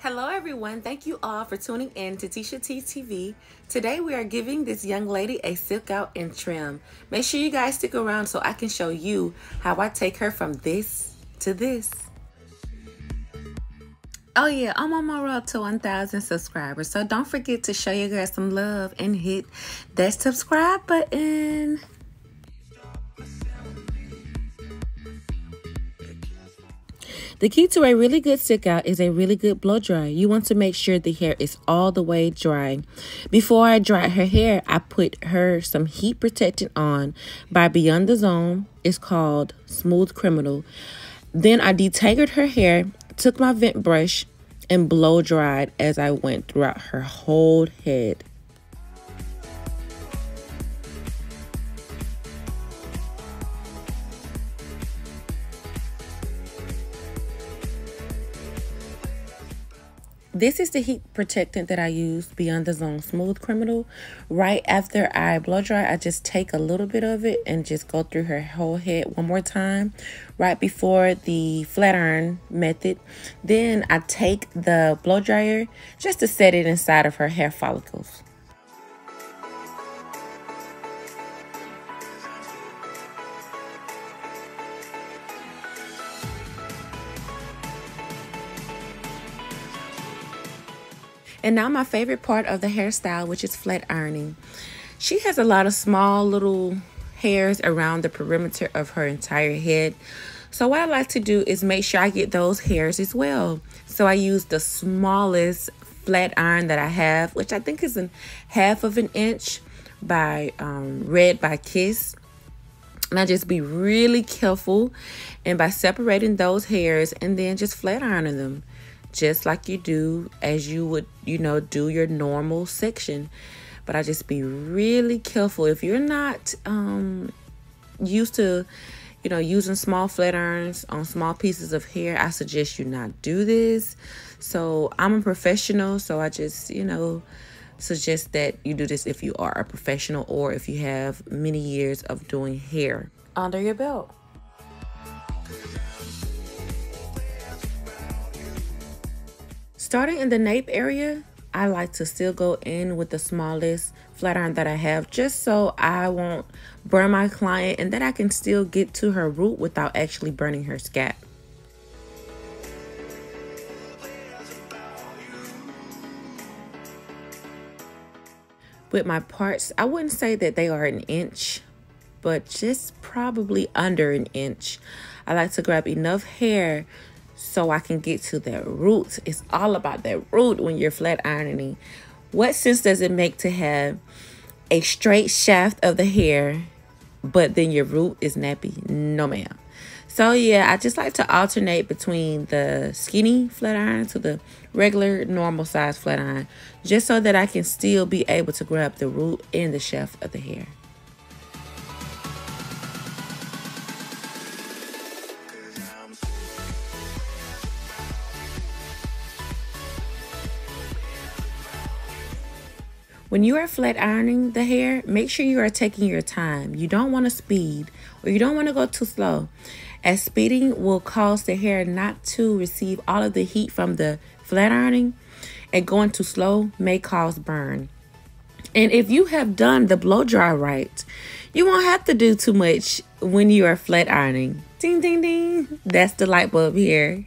Hello everyone, thank you all for tuning in to Tisha T TV. Today we are giving this young lady a silk out and trim. Make sure you guys stick around so I can show you how I take her from this to this. Oh yeah, I'm on my road to 1,000 subscribers, so don't forget to show your girl some love and hit that subscribe button. The key to a really good stick out is a really good blow dry. You want to make sure the hair is all the way dry. Before I dry her hair, I put her some heat protectant on by Beyond the Zone. It's called Smooth Criminal. Then I detangled her hair, took my vent brush, and blow dried as I went throughout her whole head. This is the heat protectant that I used, Beyond the Zone Smooth Criminal. Right after I blow dry, I just take a little bit of it and just go through her whole head one more time, right before the flat iron method. Then I take the blow dryer just to set it inside of her hair follicles. And now my favorite part of the hairstyle, which is flat ironing. She has a lot of small little hairs around the perimeter of her entire head. So what I like to do is make sure I get those hairs as well. So I use the smallest flat iron that I have, which I think is a 1/2 inch by Red by Kiss. And I just be really careful and by separating those hairs and then just flat ironing them. Just like you do as you would, do your normal section. But I just be really careful. If you're not used to, using small flat irons on small pieces of hair, I suggest you not do this. So I'm a professional, so I just, suggest that you do this if you are a professional or if you have many years of doing hair under your belt. Starting in the nape area, I like to still go in with the smallest flat iron that I have, just so I won't burn my client and that I can still get to her root without actually burning her scalp. With my parts, I wouldn't say that they are 1 inch, but just probably under 1 inch. I like to grab enough hair so I can get to the roots. It's all about that root when you're flat ironing. What sense does it make to have a straight shaft of the hair, but then your root is nappy? No, ma'am. So yeah, I just like to alternate between the skinny flat iron to the regular normal size flat iron, just so that I can still be able to grab the root and the shaft of the hair. When you are flat ironing the hair, make sure you are taking your time. You don't want to speed or you don't want to go too slow, as speeding will cause the hair not to receive all of the heat from the flat ironing, and going too slow may cause burn. And if you have done the blow dry right, you won't have to do too much when you are flat ironing. Ding, ding, ding. That's the light bulb here.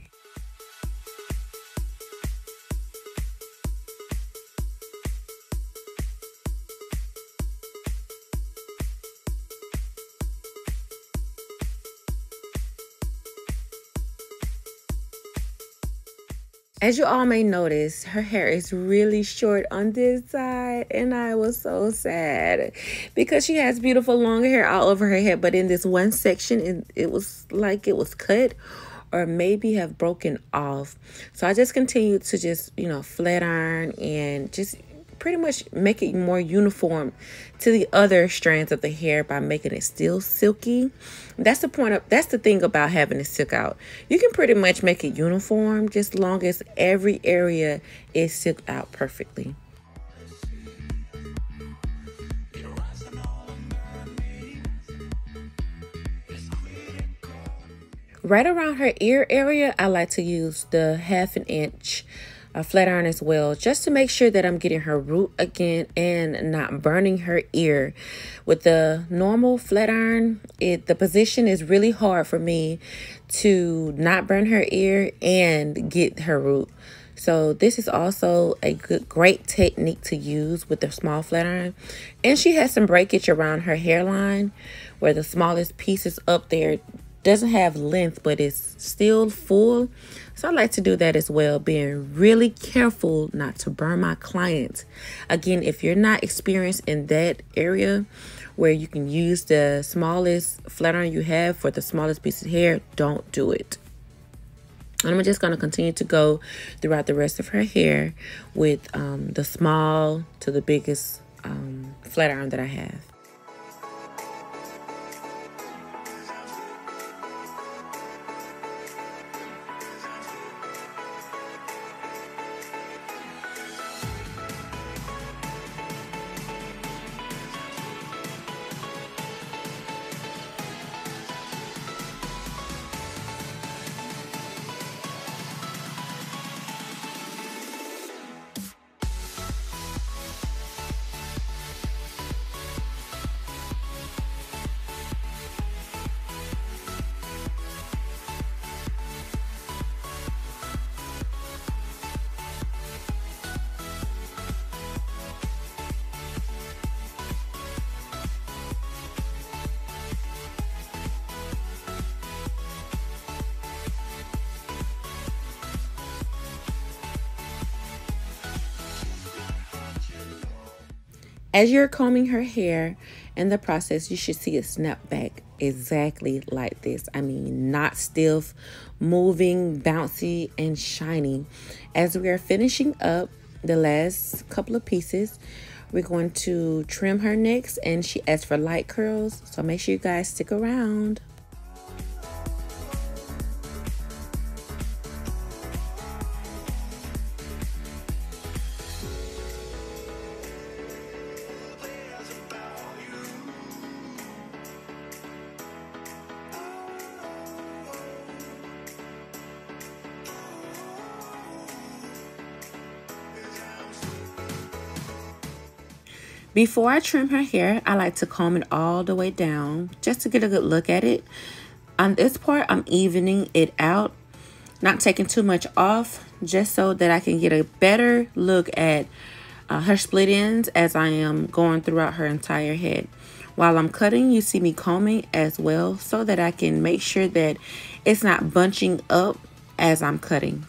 As you all may notice, her hair is really short on this side, and I was so sad because she has beautiful long hair all over her head, but in this one section, it was like it was cut or maybe have broken off. So I just continued to just, flat iron and just pretty much make it more uniform to the other strands of the hair by making it still silky. That's the thing about having a silk out. You can pretty much make it uniform just long as every area is silked out perfectly. Right around her ear area, I like to use the 1/2 inch a flat iron as well, just to make sure that I'm getting her root again and not burning her ear. With the normal flat iron, the position is really hard for me to not burn her ear and get her root. So this is also a great technique to use with the small flat iron. And she has some breakage around her hairline where the smallest pieces up there doesn't have length, but it's still full. So I like to do that as well, being really careful not to burn my clients. Again, if you're not experienced in that area where you can use the smallest flat iron you have for the smallest piece of hair, don't do it. And I'm just going to continue to go throughout the rest of her hair with the small to the biggest flat iron that I have. As you're combing her hair in the process, you should see it snap back exactly like this. I mean, not stiff, moving, bouncy, and shiny. As we are finishing up the last couple of pieces, we're going to trim her next, and she asked for light curls, so make sure you guys stick around. Before I trim her hair, I like to comb it all the way down just to get a good look at it. On this part, I'm evening it out, not taking too much off, just so that I can get a better look at her split ends as I am going throughout her entire head. While I'm cutting, you see me combing as well, so that I can make sure that it's not bunching up as I'm cutting.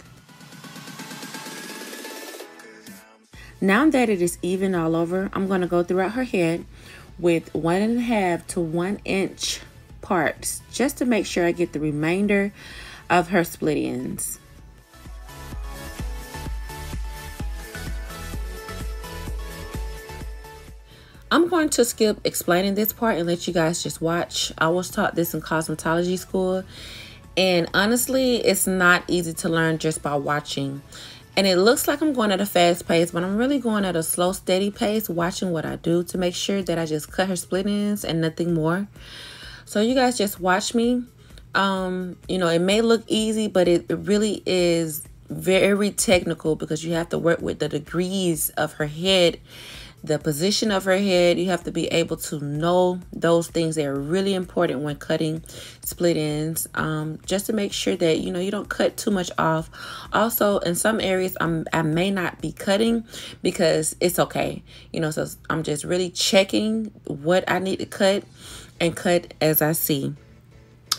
Now that it is even all over, I'm going to go throughout her head with 1.5 to 1 inch parts, just to make sure I get the remainder of her split ends. I'm going to skip explaining this part and let you guys just watch. I was taught this in cosmetology school, and honestly, it's not easy to learn just by watching. And it looks like I'm going at a fast pace, but I'm really going at a slow, steady pace, watching what I do to make sure that I just cut her split ends and nothing more. So you guys just watch me. You know, it may look easy, but it really is very technical, because you have to work with the degrees of her head, the position of her head. You have to be able to know those things that are really important when cutting split ends, just to make sure that, you know, you don't cut too much off. Also, in some areas I may not be cutting, because it's okay, you know, so I'm just really checking what I need to cut and cut as I see.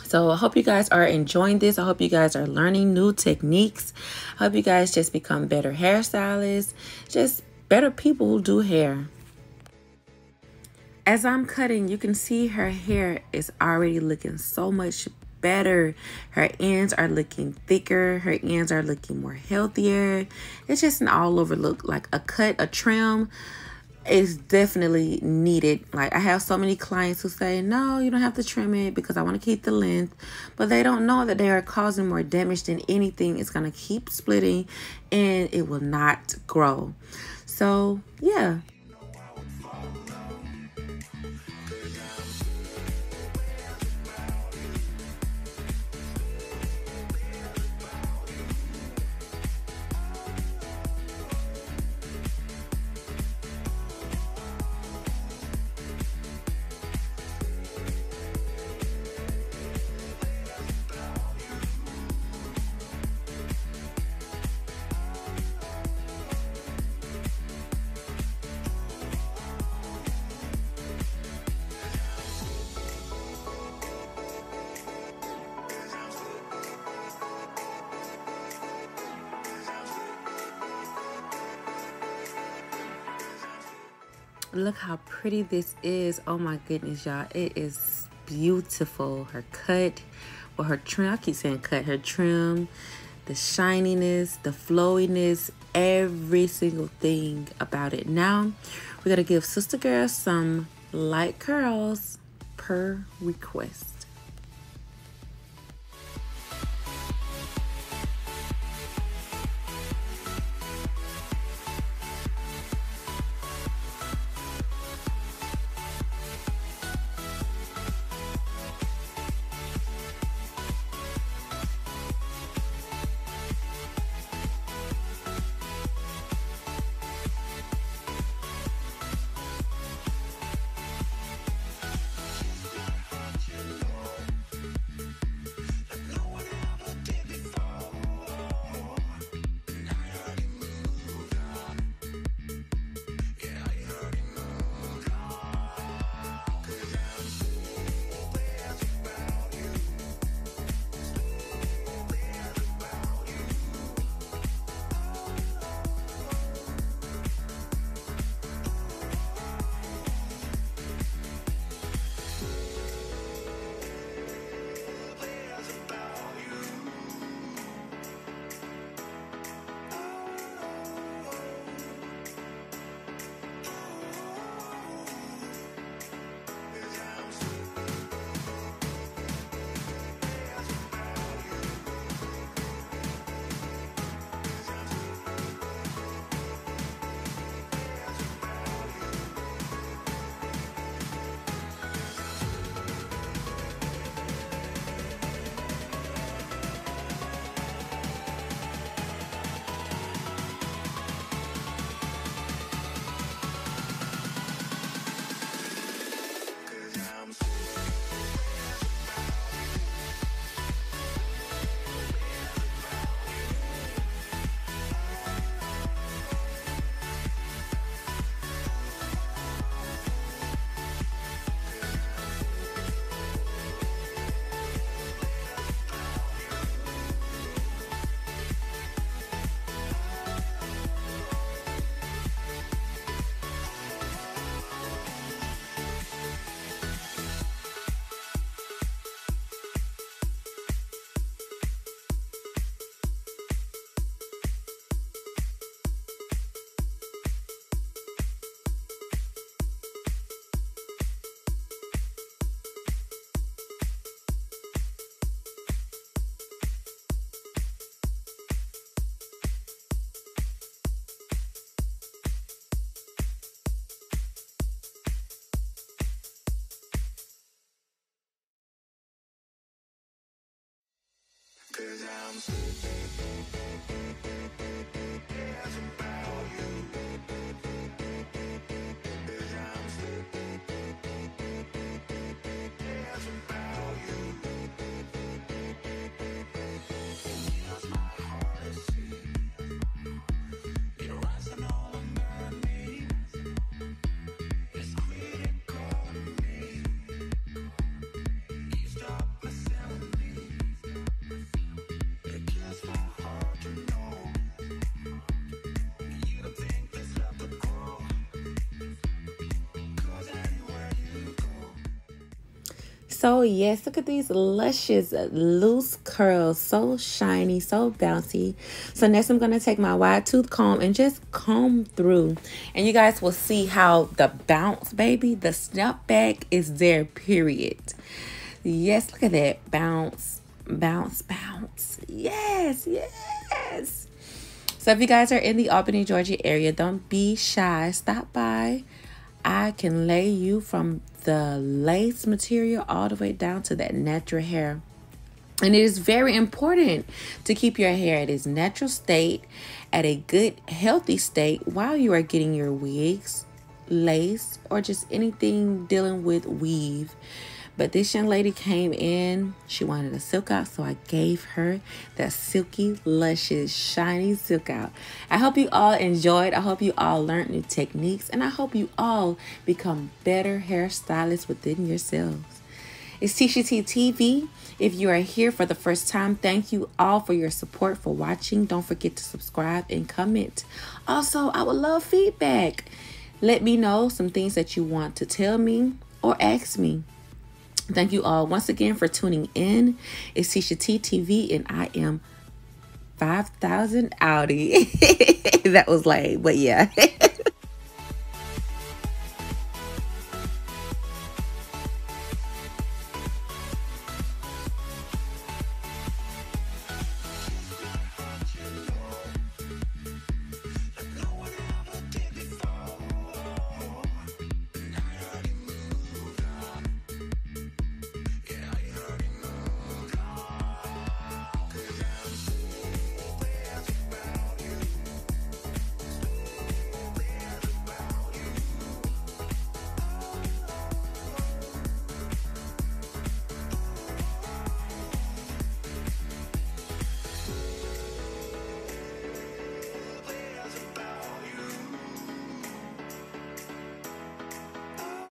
So I hope you guys are enjoying this. I hope you guys are learning new techniques. I hope you guys just become better hairstylists, just better people who do hair. As I'm cutting, you can see her hair is already looking so much better. Her ends are looking thicker. Her ends are looking more healthier. It's just an all over look. Like a cut, a trim is definitely needed. Like, I have so many clients who say, no, you don't have to trim it because I want to keep the length, but they don't know that they are causing more damage than anything. It's going to keep splitting and it will not grow. So yeah. Look how pretty this is. Oh my goodness, y'all. It is beautiful. Her cut, or her trim. I keep saying cut. Her trim, the shininess, the flowiness, every single thing about it. Now, we're going to give Sister Girl some light curls per request. So yes, look at these luscious loose curls, so shiny, so bouncy. So next I'm going to take my wide tooth comb and just comb through, and you guys will see how the bounce, baby, the snap back is there, period. Yes, look at that, bounce, bounce, bounce. Yes, yes. So if you guys are in the Albany, Georgia area, don't be shy, stop by. I can lay you from the lace material all the way down to that natural hair. And it is very important to keep your hair at its natural state, at a good, healthy state, while you are getting your wigs, lace, or just anything dealing with weave. But this young lady came in, she wanted a silk out, so I gave her that silky, luscious, shiny silk out. I hope you all enjoyed. I hope you all learned new techniques, and I hope you all become better hairstylists within yourselves. It's Tisha T TV. If you are here for the first time, thank you all for your support, for watching. Don't forget to subscribe and comment. Also, I would love feedback. Let me know some things that you want to tell me or ask me. Thank you all once again for tuning in. It's Tisha TV, and I am 5,000 Audi. That was lame, but yeah.